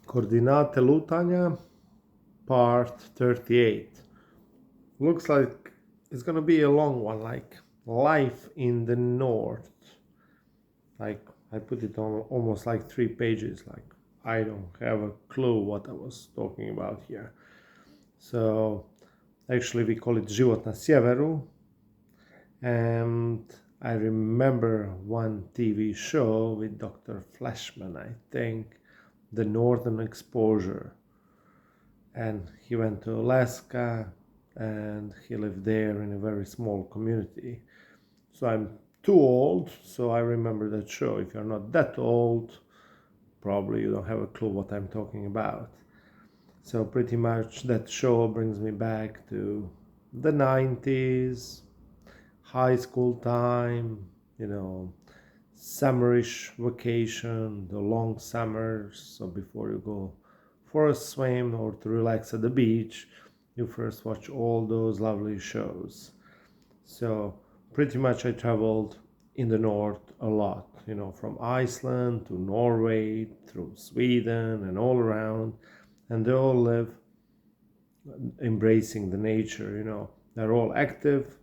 Koordinate lutanja, part 38. Looks like it's gonna be a long one, like life in the north. Like I put it on almost like 3 pages. Like I don't have a clue what I was talking about here. So actually, we call it Život na sjeveru, and I remember one TV show with Dr. Flashman, I think, The Northern Exposure. And he went to Alaska and he lived there in a very small community. So I'm too old, so I remember that show. If you're not that old, probably you don't have a clue what I'm talking about. So pretty much that show brings me back to the 90s, high school time, summerish vacation, the long summers. So before you go for a swim or to relax at the beach, you first watch all those lovely shows. So pretty much I traveled in the north a lot, from Iceland to Norway, through Sweden and all around. And they all live embracing the nature, They're all active,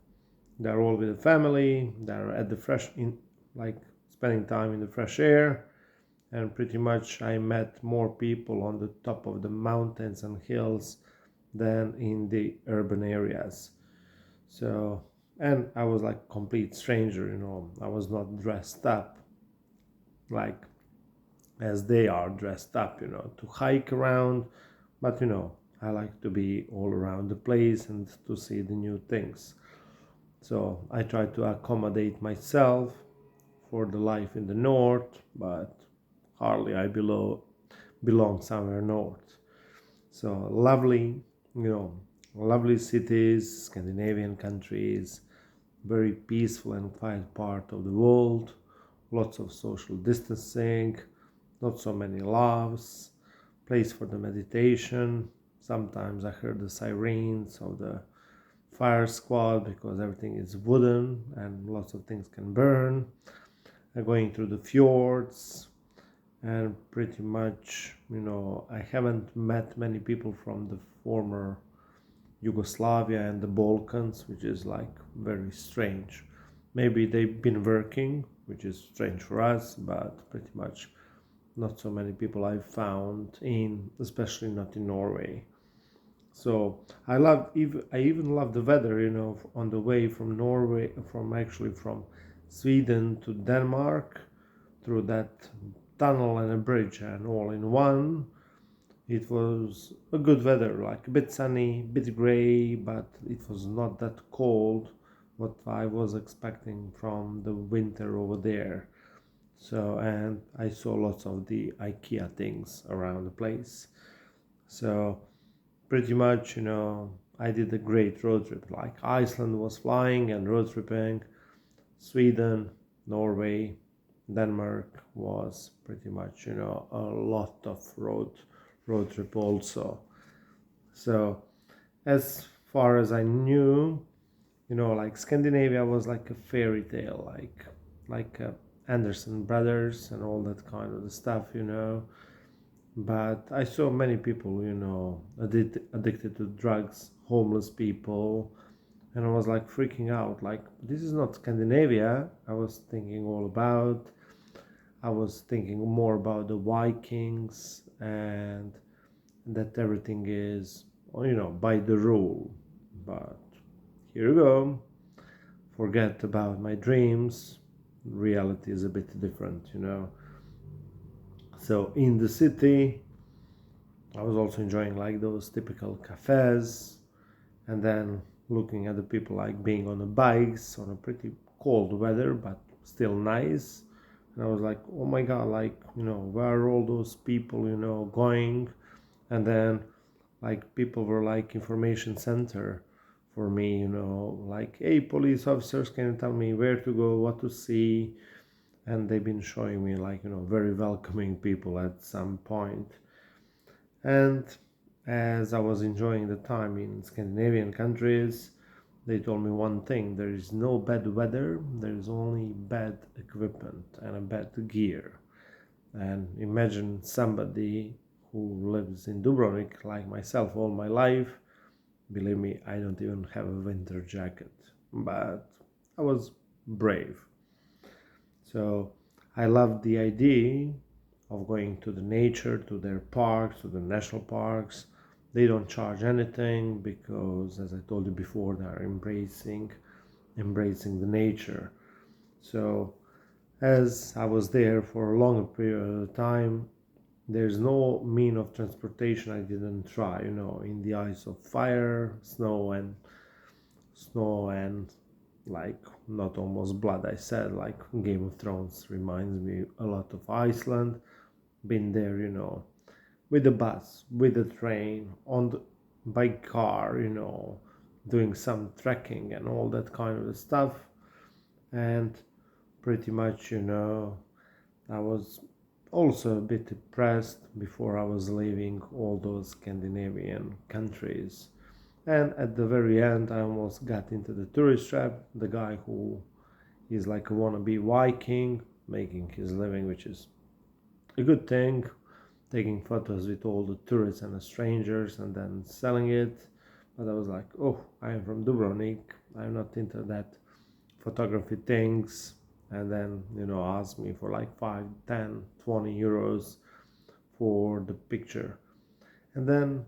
they're all with the family, they're at the like spending time in the fresh air. And pretty much I met more people on the top of the mountains and hills than in the urban areas. So, and I was like complete stranger, I was not dressed up like as they are dressed up, to hike around. But I like to be all around the place and to see the new things. So I try to accommodate myself for the life in the north, but hardly I belong somewhere north. So lovely, lovely cities, Scandinavian countries, very peaceful and quiet part of the world, lots of social distancing, not so many laughs, place for the meditation. Sometimes I heard the sirens of the fire squad because everything is wooden and lots of things can burn. Going through the fjords, and pretty much, I haven't met many people from the former Yugoslavia and the Balkans, which is like very strange. Maybe they've been working, which is strange for us, but pretty much not so many people I've found in, especially not in Norway. So I even love the weather, on the way from Norway, from Sweden to Denmark, through that tunnel and a bridge and all in one. It was a good weather, like a bit sunny, a bit gray, but it was not that cold what I was expecting from the winter over there. So, and I saw lots of the IKEA things around the place. So pretty much, I did a great road trip. Like Iceland was flying and road tripping, Sweden, Norway, Denmark was pretty much, a lot of road trip also. So as far as I knew, like Scandinavia was like a fairy tale, like Anderson Brothers and all that kind of stuff, But I saw many people, addicted to drugs, homeless people, and I was like freaking out. Like, this is not Scandinavia. I was thinking all about. I was thinking more about the Vikings and that everything is, by the rule. But here you go. Forget about my dreams. Reality is a bit different. So in the city, I was also enjoying like those typical cafes, and then looking at the people like being on the bikes on a pretty cold weather, but still nice. And I was like, oh my god, like, where are all those people, going? And then like people were like information center for me, like, hey, police officers, can you tell me where to go, what to see? And they've been showing me like, very welcoming people at some point. And as I was enjoying the time in Scandinavian countries, they told me one thing: there is no bad weather, there is only bad equipment and a bad gear. And imagine somebody who lives in Dubrovnik like myself all my life, believe me, I don't even have a winter jacket, but I was brave. So I love the idea of going to the nature, to their parks, to the national parks. They don't charge anything because, as I told you before, they are embracing the nature. So as I was there for a longer period of time, there's no mean of transportation I didn't try, in the eyes of fire, snow and like not almost blood. I said like Game of Thrones reminds me a lot of Iceland. Been there, with the bus, with the train, by car, doing some trekking and all that kind of stuff. And pretty much, I was also a bit depressed before I was leaving all those Scandinavian countries. And at the very end, I almost got into the tourist trap. The guy who is like a wannabe Viking, making his living, which is a good thing, taking photos with all the tourists and the strangers and then selling it. But I was like, oh, I am from Dubrovnik. I'm not into that photography things. And then, asked me for like 5, 10, 20 euros for the picture. And then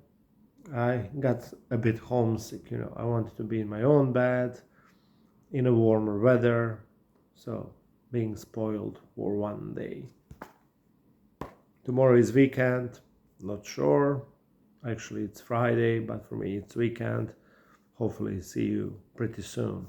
I got a bit homesick, I wanted to be in my own bed in a warmer weather. So being spoiled for one day. Tomorrow is weekend, not sure. Actually, it's Friday, but for me it's weekend. Hopefully see you pretty soon.